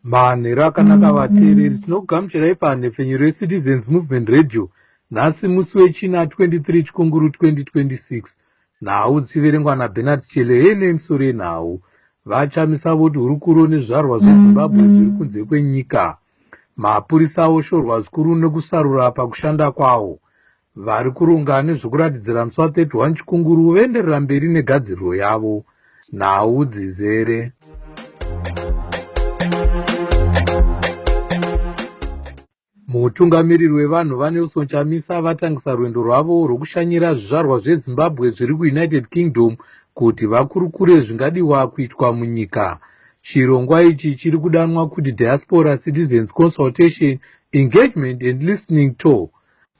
Manhero akanaka vateereri, tinokugamuchirai panhepfenyuro yeCitizens Movement Radio. Nhasi musi wechina 23 Chikunguru 2026. Nhau dziverengwa naBernard Chele. Hene misoro yenhau. Vachamisa voti hurukuro nezvizvarwa zveZimbabwe zviri kunze kwenyika. Mapurisa oshorwa zvikuru nekusarura pakushanda kwawo. Vari kuronga nezvokuratidzira musi wa31 Chikunguru voenderera mberi negadziriro yavo. Nhau dzizere. Mutungamiriri wevanhu vaNelson Chamisa vatangisa rwendo rwavo rwokushanyira zvizvarwa zveZimbabwe zviri kuUnited Kingdom kuti vakurukure zvingadiwa kuitwa munyika. Chirongwa ichi chiri kudanwa kuti Diaspora Citizens Consultation Engagement and Listening Tour.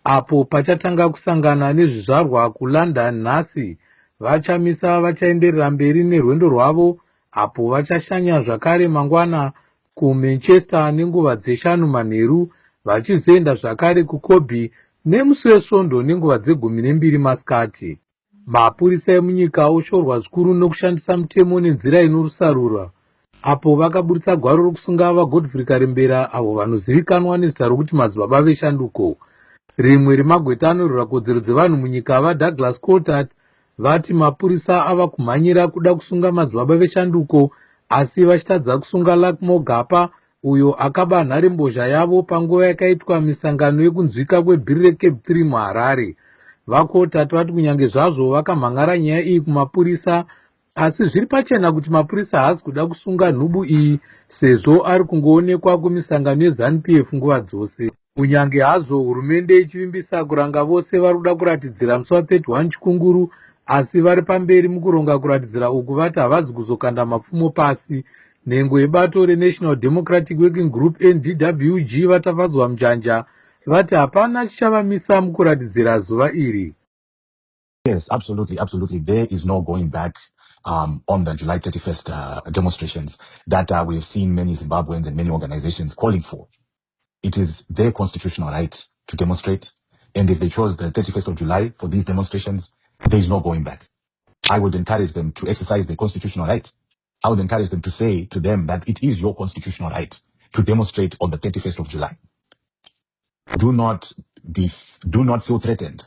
Apo pachatanga kusangana nezvizvarwa kuLondon nhasi, vaChamisa vachaenderera mberi nerwendo rwavo apo vachashanya zvakare mangwana kuManchester nenguva dzeshanu manheru, vachizoenda zvakare kuKobe nemusi weSvondo nenguva dze12 masikati. Mapurisa emunyika oshorwa zvikuru nokushandisa mutemo nenzira inorusarura, apo vakaburitsa gwaro rokusunga vaGodfrey Karembera avo vanozivikanwa nezita rokuti madzibaba veshanduko. Rimwe remagweta anorwira kodzero dzevanhu munyika vaDouglas Coltart vati mapurisa ava kumhanyira kuda kusunga madzibaba veshanduko, asi vachitadza kusunga Luck Mogapa uyo akaba nharembozha yavo panguva yakaitwa misangano yekunzwika kwebhiri reCape 3 muHarare. VaColtart vati kunyange zvazvo vakamhangara nyaya iyi kumapurisa, asi zviri pachena kuti mapurisa haasi kuda kusunga nhubu iyi sezvo ari kungoonekwa kumisangano yeZANU-PF nguva dzose. Kunyange hazvo hurumende ichivimbisa kuranga vose vari kuda kuratidzira musi wa31 Chikunguru, asi vari pamberi mukuronga kuratidzira uku vati havazi kuzokanda mapfumo pasi. Nhengo yebato reNational Democratic Working Group NDWG vatafadzwa mujanja vati hapana chichavamisa mukuratidzira zuva iri. Yes, absolutely. There is no going back on the July 31st demonstrations that we have seen many Zimbabweans and many organizations calling for. It is their constitutional right to demonstrate, and if they chose the 31st of July for these demonstrations, there is no going back. I would encourage them to exercise their constitutional right. I would encourage them to say to them that it is your constitutional right to demonstrate on the 31st of July. Do not feel threatened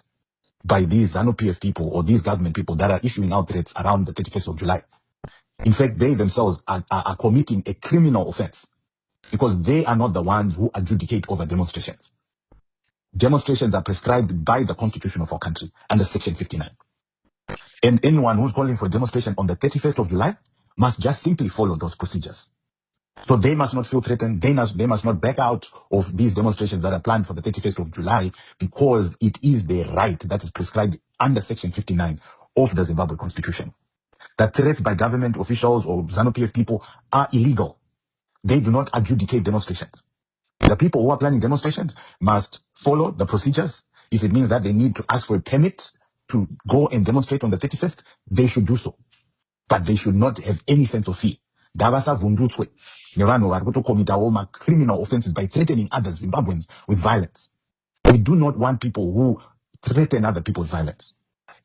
by these ZANU-PF people or these government people that are issuing out threats around the 31st of July. In fact, they themselves are committing a criminal offense because they are not the ones who adjudicate over demonstrations. Demonstrations are prescribed by the Constitution of our country under Section 59. And anyone who's calling for a demonstration on the 31st of July must just simply follow those procedures. So they must not feel threatened. They must not back out of these demonstrations that are planned for the 31st of July because it is their right that is prescribed under Section 59 of the Zimbabwe Constitution. The threats by government officials or ZANU-PF people are illegal. They do not adjudicate demonstrations. The people who are planning demonstrations must follow the procedures. If it means that they need to ask for a permit to go and demonstrate on the 31st, they should do so. But they should not have any sense of fear. Davasa criminal offenses by threatening other Zimbabweans with violence. We do not want people who threaten other people with violence.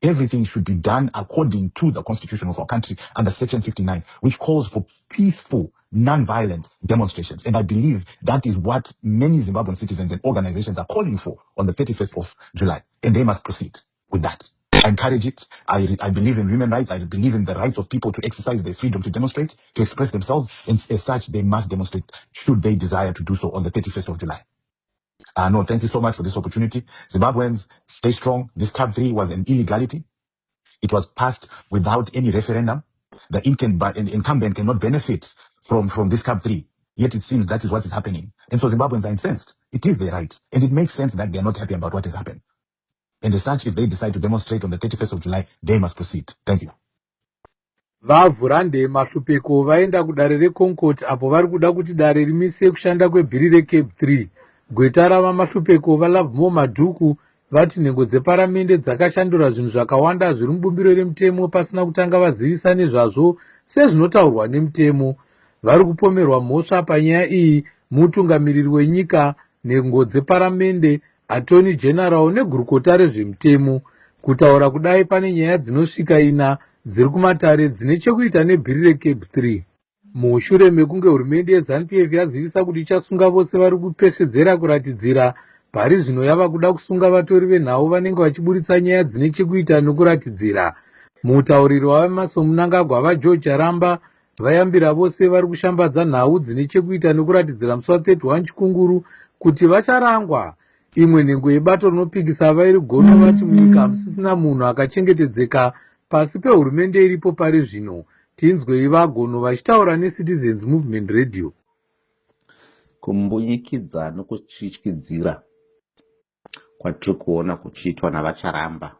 Everything should be done according to the Constitution of our country under Section 59, which calls for peaceful, non-violent demonstrations. And I believe that is what many Zimbabwean citizens and organizations are calling for on the 31st of July. And they must proceed with that. I encourage it. I believe in human rights. I believe in the rights of people to exercise their freedom to demonstrate, to express themselves. And as such, they must demonstrate should they desire to do so on the 31st of July. No, thank you so much for this opportunity. Zimbabweans, stay strong. This CAP 3 was an illegality. It was passed without any referendum. The incumbent cannot benefit from this CAP 3. Yet it seems that is what is happening. And so Zimbabweans are incensed. It is their right. And it makes sense that they are not happy about what has happened. And as such, if they decide to demonstrate on the 31st of July, they must proceed. Thank you. Vavhurande mashupeko vaenda kudare reConcord apo vari kuda kuti dare rimise kushanda kwebhiri reCape 3. Gweta rava mashupeko vaLovemore Madhuku vati nhengo dzeparamende dzakashandura zvinhu zvakawanda zviri mubumbiro remutemo pasina kutanga vazivisa nezvazvo sezvinotaurwa nemutemo. Vari kupomerwa mhosva panyaya iyi mutungamiriri wenyika, nhengo dzeparamende, Attorney General negurukota rezvemutemo. Kutaura kudai pane nyaya dzinosvika 4 dziri kumatare dzine chekuita nebhiri reCape 3. mushure mekunge hurumende yeZANU-PF yazivisa kuti ichasunga vose vari kupesvedzera kuratidzira, pari zvino yava kuda kusunga vatori venhau vanenge vachiburitsa nyaya dzine chekuita nokuratidzira. Mutauriro wavaMason Mnangagwa vaGeorge Aramba vayambira vose vari kushambadza nhau dzine chekuita nokuratidzira musi wa31 Chikunguru kuti vacharangwa. Imwe nhengo yebato rinopikisa vairi gono vati munyika hamusisina munhu akachengetedzeka pasi pehurumende iripo pari zvino. Tinzwei vagono vachitaura neCitizens Movement Radio. Kumbuyikidza nokutyityidzira kwatiri kuona kuchiitwa navacharamba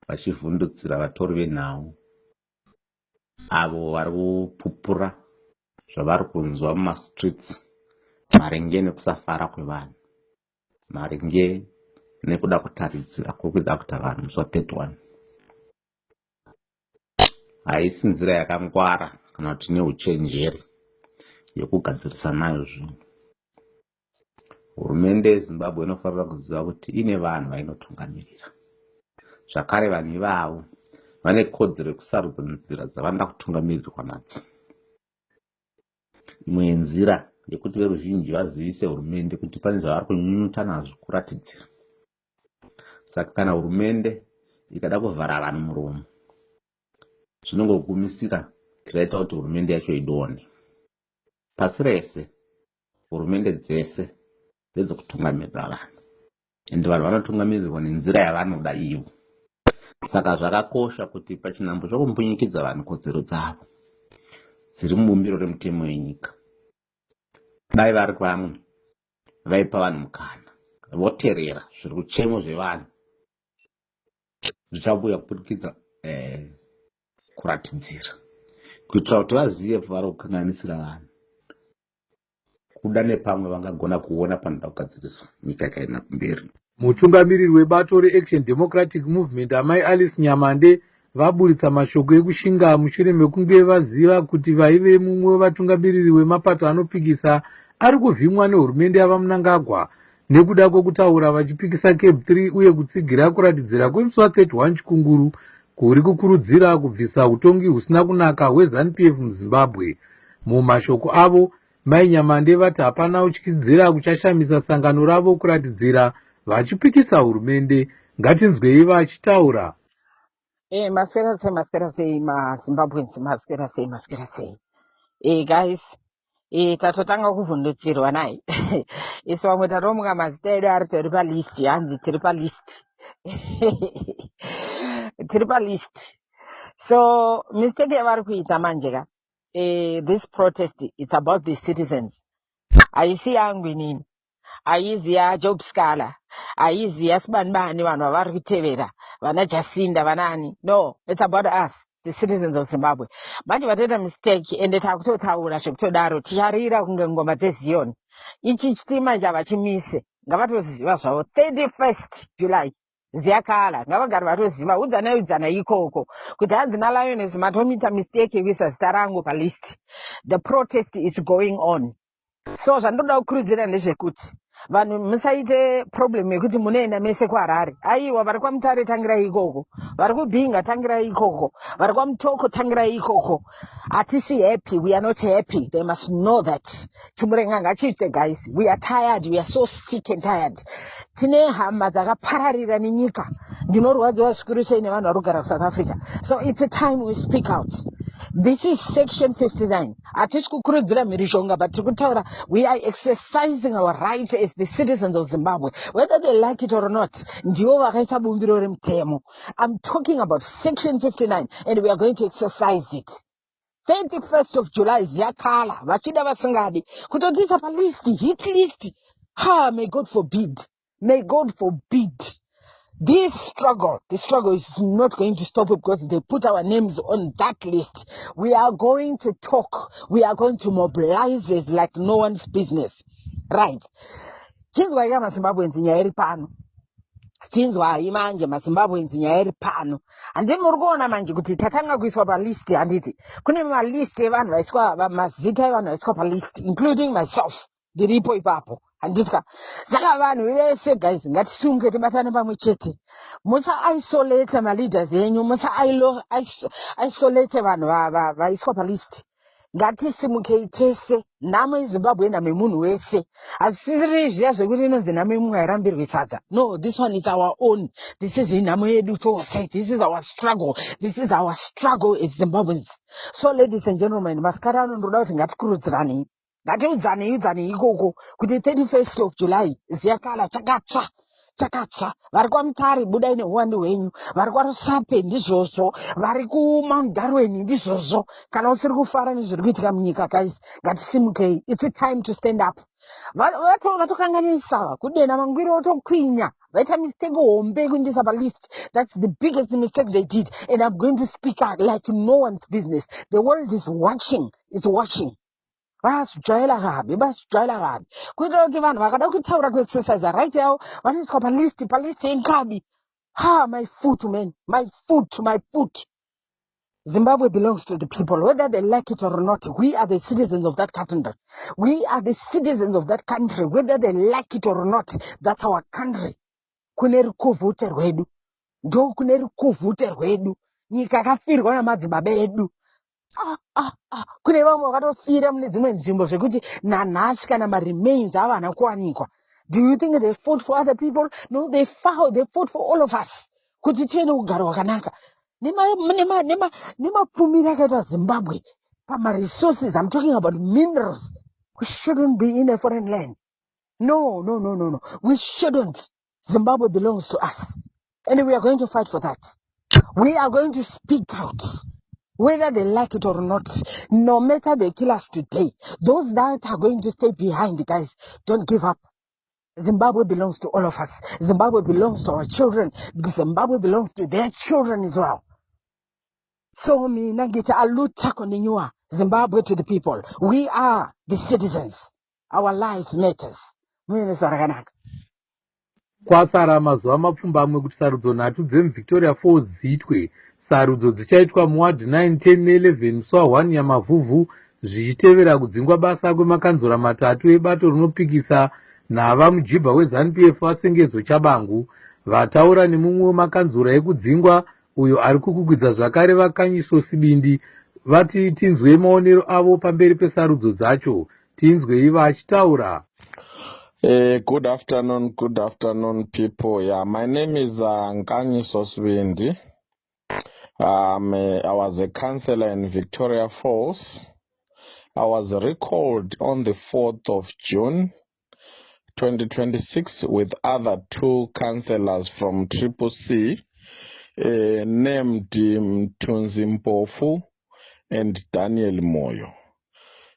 vachivhundutsira vatori venhau avo vari kupupura zvavari kunzwa mumastreets maringe nekusafara kwevanhu, maringe nekuda kutaridzira kwekuda kuita vanhu musi wa31. Haisi nzira yakangwara kana kuti neuchenjeri yekugadzirisa nayo zvinhu. Hurumende yeZimbabwe inofanira kuziva kuti ine vanhu vainotungamirira. Zvakare vanhu ivavo vane kodzero yekusarudza nzira dzavanoda kutungamirirwa nadzo. Imwe yenzira yekuti veruzhinji vazivise hurumende kuti pane zvavari kunyunyuta nazvo kuratidzira. Saka kana hurumende ikada kuvhara vanhu muromo, zvinongogumisira zvaita kuti hurumende yacho idonhe. Pasi rese hurumende dzese ndedzekutungamirira vanhu, ende vanhu vanotungamirirwa nenzira yavanoda ivo. Saka zvakakosha kuti pachinhambo chokumbunyikidza vanhu kodzero dzavo dziri mubumbiro remutemo wenyika, dai vari vamwe vaipa vanhu mukana voteerera zviri kuchemo zvevanhu, zvichabuya kupurikidza kuratidzira kuitira kuti vazive vari kukanganisira vanhu, kuda nepamwe vangagona kuona panoda kugadziriswa nyika ikaenda kumberi. Mutungamiriri webato reAction Democratic Movement Amai Alice Nyamande vaburitsa mashoko ekushinga mushure mekunge vaziva kuti vaive mumwe wevatungamiriri wemapato anopikisa ari kuvhimwa nehurumende yavaMnangagwa nekuda kwekutaura vachipikisa Cape 3 uye kutsigira kuratidzira kwemusi wa31 Chikunguru kuri kukurudzira kubvisa utongi husina kunaka hweZANU-PF muZimbabwe. Mumashoko avo, Mai Nyamande vati hapana kutyisidzira kuchashamisa sangano ravo kuratidzira vachipikisa hurumende. Ngatinzwei vachitaura. Maswera sei maZimbabweans, maswera sei. Guys, tatotanga kuvhundutsirwa nai. Isu vamwe taromuka mazita edu ari tiri palist, hanzi tiri palist. Tiri palist. So mistake yavari kuita manje ka. This protest, it's about the citizens. Haisi yangu inini. Haisi ya Job Scala. Haisi ya Sibani vanhu vavari kutevera. Vana Jacinda vanani. No, it's about us, the citizens of Zimbabwe. Manje vateta mistake ende takutotaura zvekutodaro ticharira kunge ngoma dzeZion. Ichi chitima chava chimise. Ngavatoziva zvavo 31st July. Ziyakala ngavagari vatoziva udzana ikoko kuti hanzi naLioness matomita mistake yekuisa zita rangu palist. The protest is going on. So zvandoda kukurudzira ndezvekuti vanhu musaite problem yekuti munoenda mese kuHarare. Aiwa vari kwaMutare tangirai ikoko, vari kuBhinga tangirai ikoko, vari kwaMutoko tangirai ikoko. Hatisi happy, we are not happy. They must know that. Chimurenga ngachite guys, we are tired, we are so sick and tired. Tine hama dzakapararira nenyika. Ndinorwadziwa zvikuru sei nevanhu vari kugara South Africa. So it's a time we speak out. This is section 59. Hatisi kukurudzira mhirishonga, but tikutaura we are exercising our rights as the citizens of Zimbabwe, whether they like it or not. Ndivo vakaisa bumbiro remutemo. I'm talking about section 59 and we are going to exercise it. 31st of July ziyakhala vachida vasingadi kutotisa palist, hit list. May God forbid. May God forbid. This struggle, the struggle is not going to stop because they put our names on that list. We are going to talk. We are going to mobilize this like no one's business. Right. Chinzwa ya maZimbabweans nyaya iri pano. Chinzwa imanje maZimbabweans nyaya iri pano. Andi muri kuona manje kuti tatanga kuiswa palist handiti. Kune malist evanhu vaiswa mazita evanhu vaiswa palist, including myself. Ndiripo ipapo. Handitya. Saka vanhu vese guys ngatisunge tibatane pamwe chete. Musa isolate ma leaders yenyu, musa isolate vanhu vaiswa palist. ngatisimukei tese. Nhamo yeZimbabwe nhamo yemunhu wese. Hazvisiri zviya zvekuti inonzi nhamo yemunhu airambirwi sadza. No, this one is our own. This is nhamo yedu tose. This is our struggle. This is our struggle as Zimbabweans. So ladies and gentlemen, masikara anondoda kuti ngatikurudzirane. Ngatiudzanei ikoko kuti 31st of July ziyakala chakatsva. Chakatsva. Vari kwaMutare budai neuwandu hwenyu. Vari kwaRusape ndizvozvo. Vari kuMount Darwen ndizvozvo. Kana usiri kufara nezviri kuitika munyika guys, ngatisimukei. It's a time to stand up. Vatokanganisa kudena mangwiro otokwinya. Vaita mistake hombe kuindisa palist. That's the biggest mistake they did, and I'm going to speak out like no one's business. The world is watching. It's watching. Vasjaila gabi kuitira kuti vanhu vakada kutaura kuexercise right yavo vanoiswa palist yenkabi. My foot, man, my foot. Zimbabwe belongs to the people, whether they like it or not. We are the citizens of that country. We are the citizens of that country, whether they like it or not. That's our country. Kune rukuvhute rwedu, ndo kune rukuvhute rwedu. Nyika yakafirwa namadzibaba edu. Kune vamwe vakatofira mune dzimwe nzvimbo zvekuti nanhasi kana maremains avana kuwanikwa. Do you think they fought for other people? No, they fought for all of us. Kuti tive neugaro hwakanaka. Nemapfumiro akaita Zimbabwe pamaresources, I'm talking about minerals. We shouldn't be in a foreign land. No. We shouldn't. Zimbabwe belongs to us. And we are going to fight for that. We are going to speak out. Whether they like it or not, no matter they kill us today, those that are going to stay behind, guys, don't give up. Zimbabwe belongs to all of us. Zimbabwe belongs to our children. Zimbabwe belongs to their children as well. So me nangita aluta konenua. Zimbabwe to the people. We are the citizens. Our lives matters. Mwene zvakanaka. Kwasara mazuva mapfumbamwe kuti sarudzo nhatu dzemuVictoria Falls dziitwe. Sarudzo dzichaitwa muwadhi 9, 10 ne11 musi wa1 yaMavhuvhu, zvichitevera kudzingwa basa kwemakanzura matatu ebato rinopikisa nhava mujibha weZANU-PF waSengezo Chabangu. Vataura nemumwe wemakanzura ekudzingwa uyo ari kukukwidza zvakare vakanyiso Sibindi vati tinzwe maonero avo pamberi pesarudzo dzacho. Tinzwei vachitaura. Good afternoon, people. Yeah, my name is Nkanyiso Sibindi. I was a councillor in Victoria Falls. I was recalled on the 4th of June 2026 with other two councillors from Triple C, named Mthunzi Mpofu and Daniel Moyo.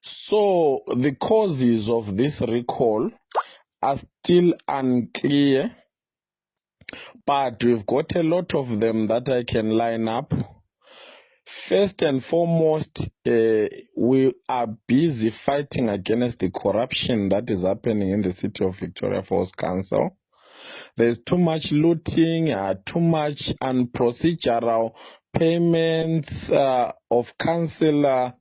So the causes of this recall are still unclear, but we've got a lot of them that I can line up. First and foremost, we are busy fighting against the corruption that is happening in the city of Victoria Falls Council. There's too much looting, too much unprocedural payments of council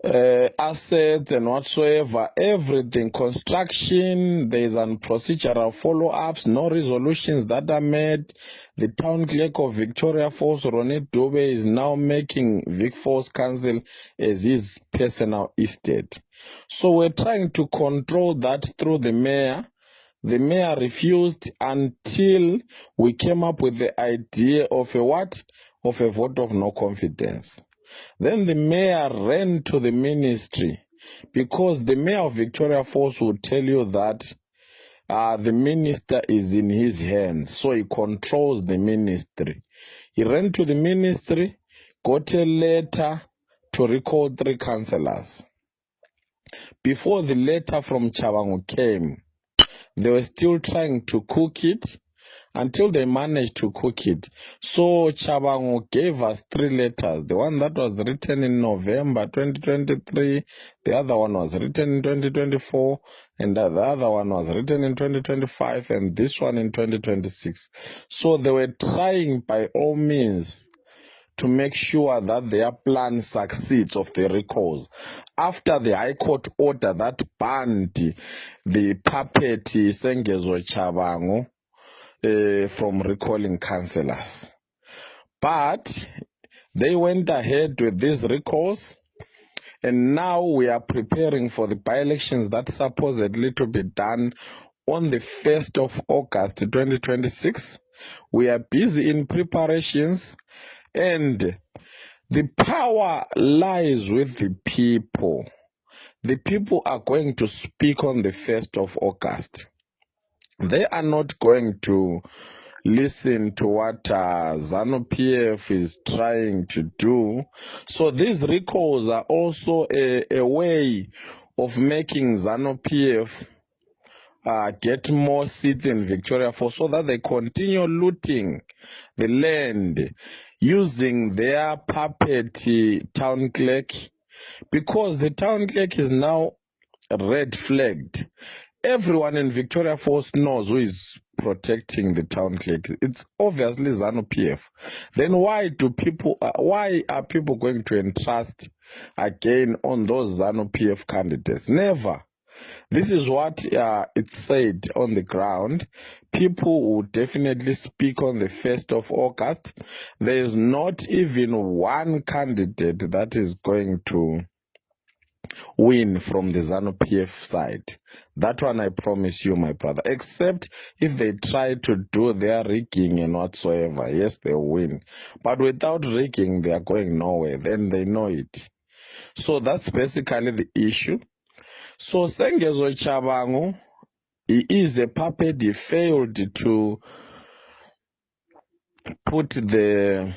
assets and whatsoever, everything, construction, there's procedural follow-ups, no resolutions that are made. The town clerk of Victoria Falls, Ronit Dube, is now making Vic Falls Council as his personal estate. So we're trying to control that through the mayor. The mayor refused until we came up with the idea of a what? Of a vote of no confidence. Then the mayor ran to the ministry, because the mayor of Victoria Falls will tell you that the minister is in his hands, so he controls the ministry. He ran to the ministry, got a letter to recall 3 councillors. Before the letter from Chabangu came, they were still trying to cook it until they managed to cook it. So Chabangu gave us 3 letters. The one that was written in November 2023, the other one was written in 2024, and the other one was written in 2025, and this one in 2026. So they were trying by all means to make sure that their plan succeeds of the recalls. After the High Court order that banned the puppet Sengezo Chabangu from recalling councillors. But they went ahead with these recalls. And now we are preparing for the by-elections that supposedly to be done on the 1st of August 2026. We are busy in preparations, and the power lies with the people. The people are going to speak on the 1st of August. They are not going to listen to what ZANU-PF is trying to do. So these recalls are also a way of making ZANU-PF get more seats in Victoria Falls so that they continue looting the land using their puppet town clerk, because the town clerk is now red flagged. Everyone in Victoria Falls knows who is protecting the town clerk. It's obviously ZANU-PF. Then why are people going to entrust again on those ZANU-PF candidates? Never. This is what it said on the ground. People will definitely speak on the 1st of August. There is not even one candidate that is going to win from the ZANU-PF side. That one I promise you, my brother. Except if they try to do their rigging and whatsoever. Yes, they'll win. But without rigging, they are going nowhere. Then they know it. So that's basically the issue. So Sengezo Chabangu, he is a puppet. He failed to put the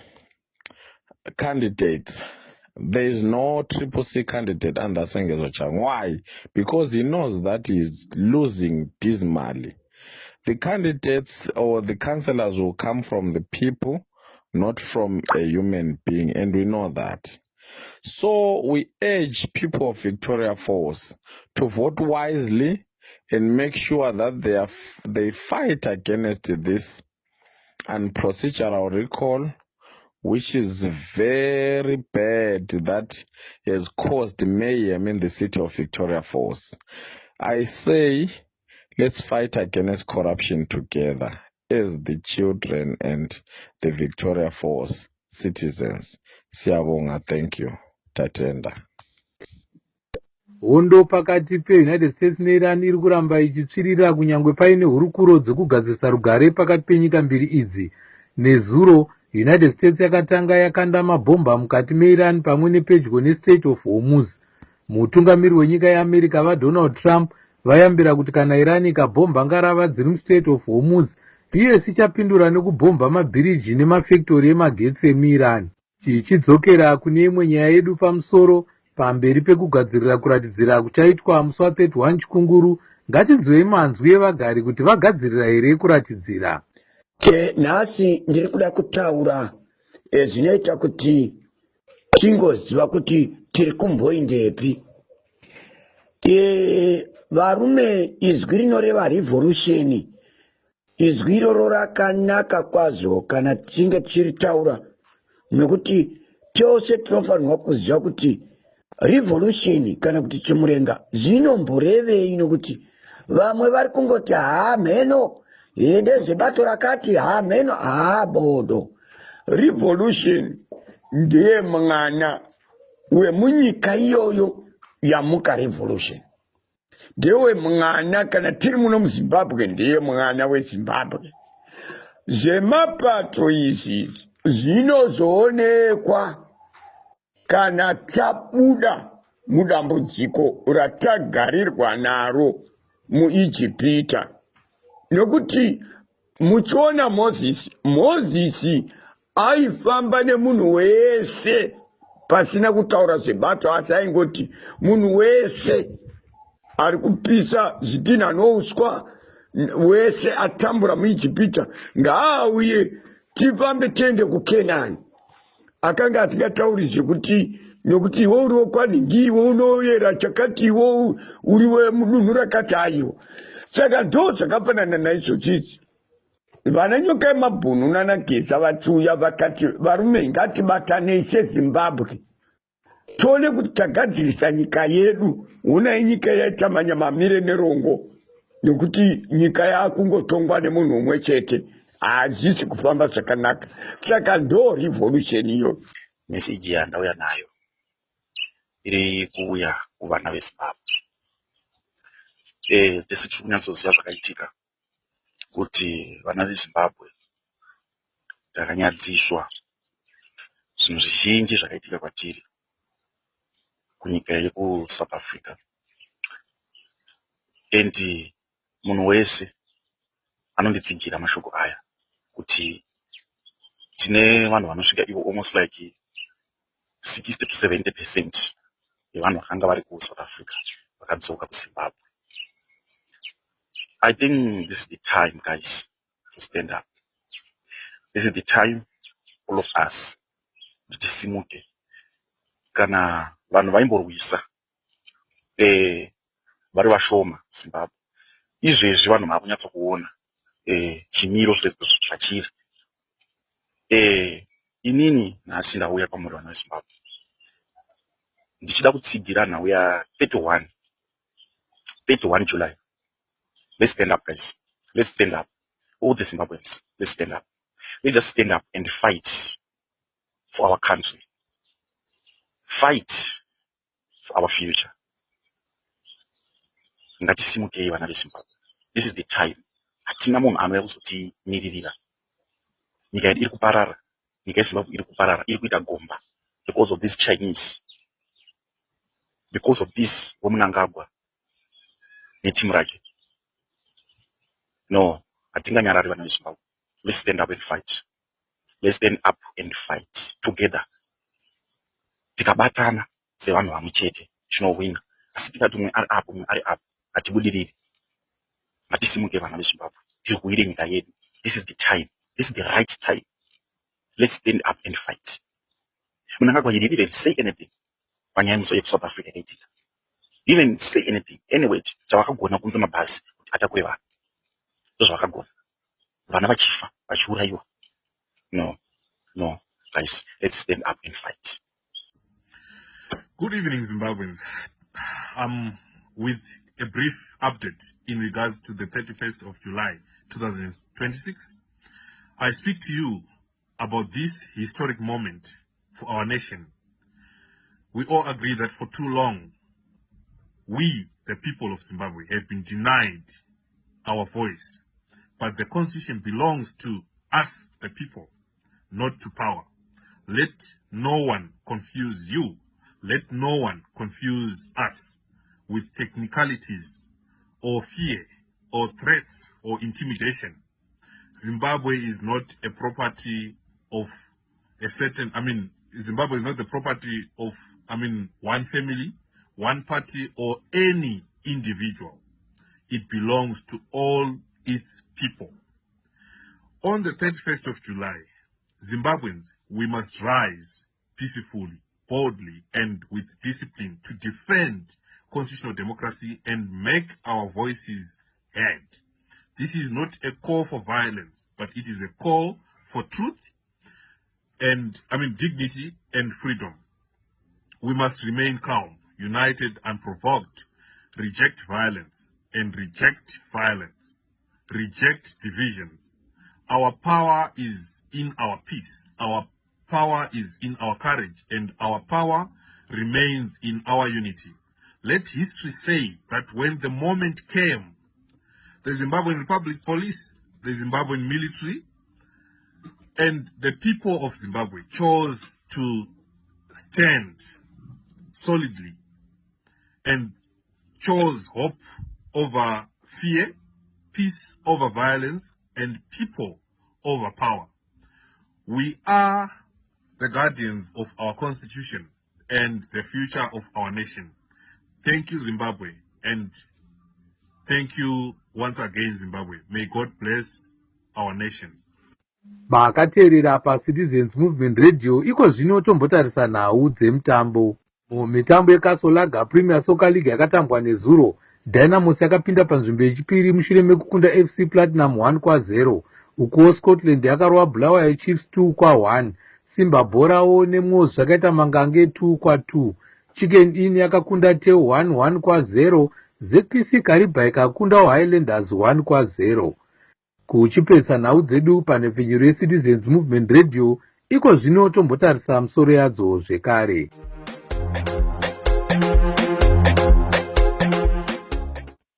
candidates. There is no triple C candidate under Sengezo Chabangu. Why? Because he knows that he's losing dismally. The candidates or the councillors will come from the people, not from a human being, and we know that. So we urge people of Victoria Falls to vote wisely and make sure that they fight against this unprocedural recall, which is very bad, that has caused mayhem in the city of Victoria Falls. I say, let's fight against corruption together as the children and the Victoria Falls citizens. Siyabonga, thank you. Tatenda. Hondo pakati peUnited States neIran iri kuramba ichitsvirira kunyange paine hurukuro dzekugadzisa rugare pakati penyika mbiri idzi. Nezuro, United States yakatanga yakanda mabhomba mukati meIran pamwe nepedyo neStrait of Hormuz. Mutungamiri wenyika yeAmerica vaDonald Trump vayambira kuti kana Iran ikabhomba ngarava dziri muStrait of Hormuz, US ichapindura nekubhomba mabhiriji nemafektori emagetsi emuIran. Tichidzokera kune imwe nyaya yedu pamusoro pamberi pekugadzirira kuratidzira kuchaitwa musi wa31 Chikunguru, ngatinzwei manzwi evagari kuti vagadzirira here kuratidzira. Nhasi ndiri kuda kutaura zvinoita kuti tingoziva kuti tiri kumboindepi. Varume, izwi rinoreva revolution, izwi iroro rakanaka kwazvo kana tichinge tichiritaura, nekuti tose tinofanirwa kuziva kuti revolution kana kuti chimurenga zvinomborevei, nokuti vamwe vari kungoti mheno ndezvebato rakati, mheno bodo. Revolution ndiye mwana wemunyika iyoyo yamuka revolution. Ndewe mwana, kana tiri muno muZimbabwe ndiye mwana weZimbabwe. Zvemapato izvi zvinozoonekwa kana tabuda mudambudziko ratagarirwa naro muIjipita. Nokuti muchiona Mozisi aifamba nemunhu wese pasina kutaura zvebato, asi aingoti munhu wese ari kupisa zvidhina nouswa, wese atambura muIjipita ngaauye tifambe tiende kuKenani. Akanga asingatauri zvekuti nokuti iwe uri wokwanhingi, iwe unoyera chakati, iwe uri wemudunhu rakati, aiwo. Saka ndo zvakafanana naizvozvi. Vana nyoka yemabhunu nanageza vachiuya vakati, varume ngatibatanei seZimbabwe tione kuti tagadzirisa nyika yedu. Unai nyika yaita manyamamire nerongo, nekuti nyika yakungotongwa nemunhu umwe chete, hazvisi kufamba zvakanaka. Saka ndo revolution iyo. Meseji yandauya nayo iri kuuya kuvana veZimbabwe. Tese tiri kunyatsoziva zvakaitika kuti vana veZimbabwe takanyadziswa zvinhu zvizhinji zvakaitika kwatiri kunyika yekuSouth Africa, and munhu wese anonditsigira mashoko aya kuti tine vanhu vanosvika ivo almost like 60 to 70% yevanhu vakanga vari kuSouth Africa vakadzoka kuZimbabwe. I think this is the time, guys, to stand up. This is the time, all of us, kuti tisimuke. Kana vanhu vaimborwisa vari vashoma Zimbabwe, izvezvi vanhu makunyatsa kuona chimiro zvachiri. Inini nhasi ndauya kwamuri vana veZimbabwe ndichida kutsigira nhau ya 31 July. Let's stand up, guys. Let's stand up. All the Zimbabweans, let's stand up. Let's just stand up and fight for our country. Fight for our future. Ngatisimukei vana veZimbabwe. This is the time. Hatina munhu anouya kuzotimiririra. Nyika yedu iri kuparara. Nyika yeZimbabwe iri kuparara. Iri kuita gomba. Because of this Chinese. Because of this woMnangagwa netimu rake. No, hatinganyarari vana veZimbabwe. Let's stand up and fight. Let's stand up and fight together. Tikabatana sevanhu vamwe chete tinowina. Asi tikati umwe ari up, umwe ari up, hatibudiriri. Ngatisimuke vana veZimbabwe. Tiri kuwire nyika yedu. This is the time. This is the right time. Let's stand up and fight. Mnangagwa didn't even say anything. Panyaya yeSouth Africa yakaitika. Even say anything. Anyway, zvavakagona kunze mabhazi kuti atakure vanhu. Zvavakagona. Vana vachifa, vachiurayiwa. No, guys, let's stand up and fight. Good evening, Zimbabweans. With a brief update in regards to the 31st of July 2026. I speak to you about this historic moment for our nation. We all agree that for too long, we, the people of Zimbabwe, have been denied our voice. But the constitution belongs to us, the people, not to power. Let no one confuse you. Let no one confuse us with technicalities or fear or threats or intimidation. Zimbabwe is not a property of a certain, Zimbabwe is not the property of, one family, one party, or any individual. It belongs to all its people. On the 31st of July, Zimbabweans, we must rise peacefully, boldly, and with discipline to defend constitutional democracy and make our voices heard. This is not a call for violence, but it is a call for truth and, dignity and freedom. We must remain calm, united, unprovoked, reject violence, and reject violence, reject divisions. Our power is in our peace. Our power is in our courage, and our power remains in our unity. Let history say that when the moment came, the Zimbabwean Republic Police, the Zimbabwean military, and the people of Zimbabwe chose to stand solidly and chose hope over fear, peace over violence, and people over power. We are the guardians of our constitution and the future of our nation. Thank you, Zimbabwe, and thank you once again, Zimbabwe. May God bless our nation. Makateerera paCitizens Movement Radio iko zvino tombotarisa nhau dzemutambo. Mumitambo yekaSolaga Premier Soccer League yakatambwa nezuro, Dynamos yakapinda panzvimbo yechipiri mushure mekukunda FC Platinum 1-0. Ukuwo Scotland yakarova Bulawayo Chiefs 2-1. Simba Borawo neMozi zvakaita mangange 2-2. Chicken Inn yakakunda Teu 1-0. ZPC Kariba ikakunda Highlanders 1-0. Kuchipesa nhau dzedu panepfenyuro yeCitizens Movement Radio iko zvino tombotarisa musoro yadzo zvekare.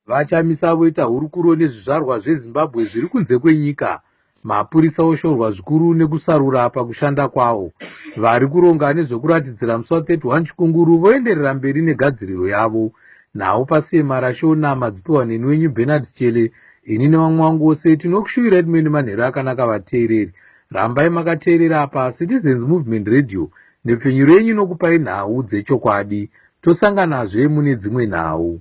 vachamisa voita hurukuro nezvizvarwa zvezimbabwe zviri kunze kwenyika. Mapurisa oshorwa zvikuru nekusarura pakushanda kwawo. Vari kuronga nezvekuratidzira musi wa31 Chikunguru voenderera mberi negadziriro yavo. Nawo pasema rashona madzipiwa neni wenyu Bernard Chele, ini nevamwe vangu vose tinokushuvirai timene manheru akanaka vateereri. Rambai makateerera pa Citizens Movement Radio nepfenyuro yenyu inokupai nhau dzechokwadi. Tosanganazve mune dzimwe nhau.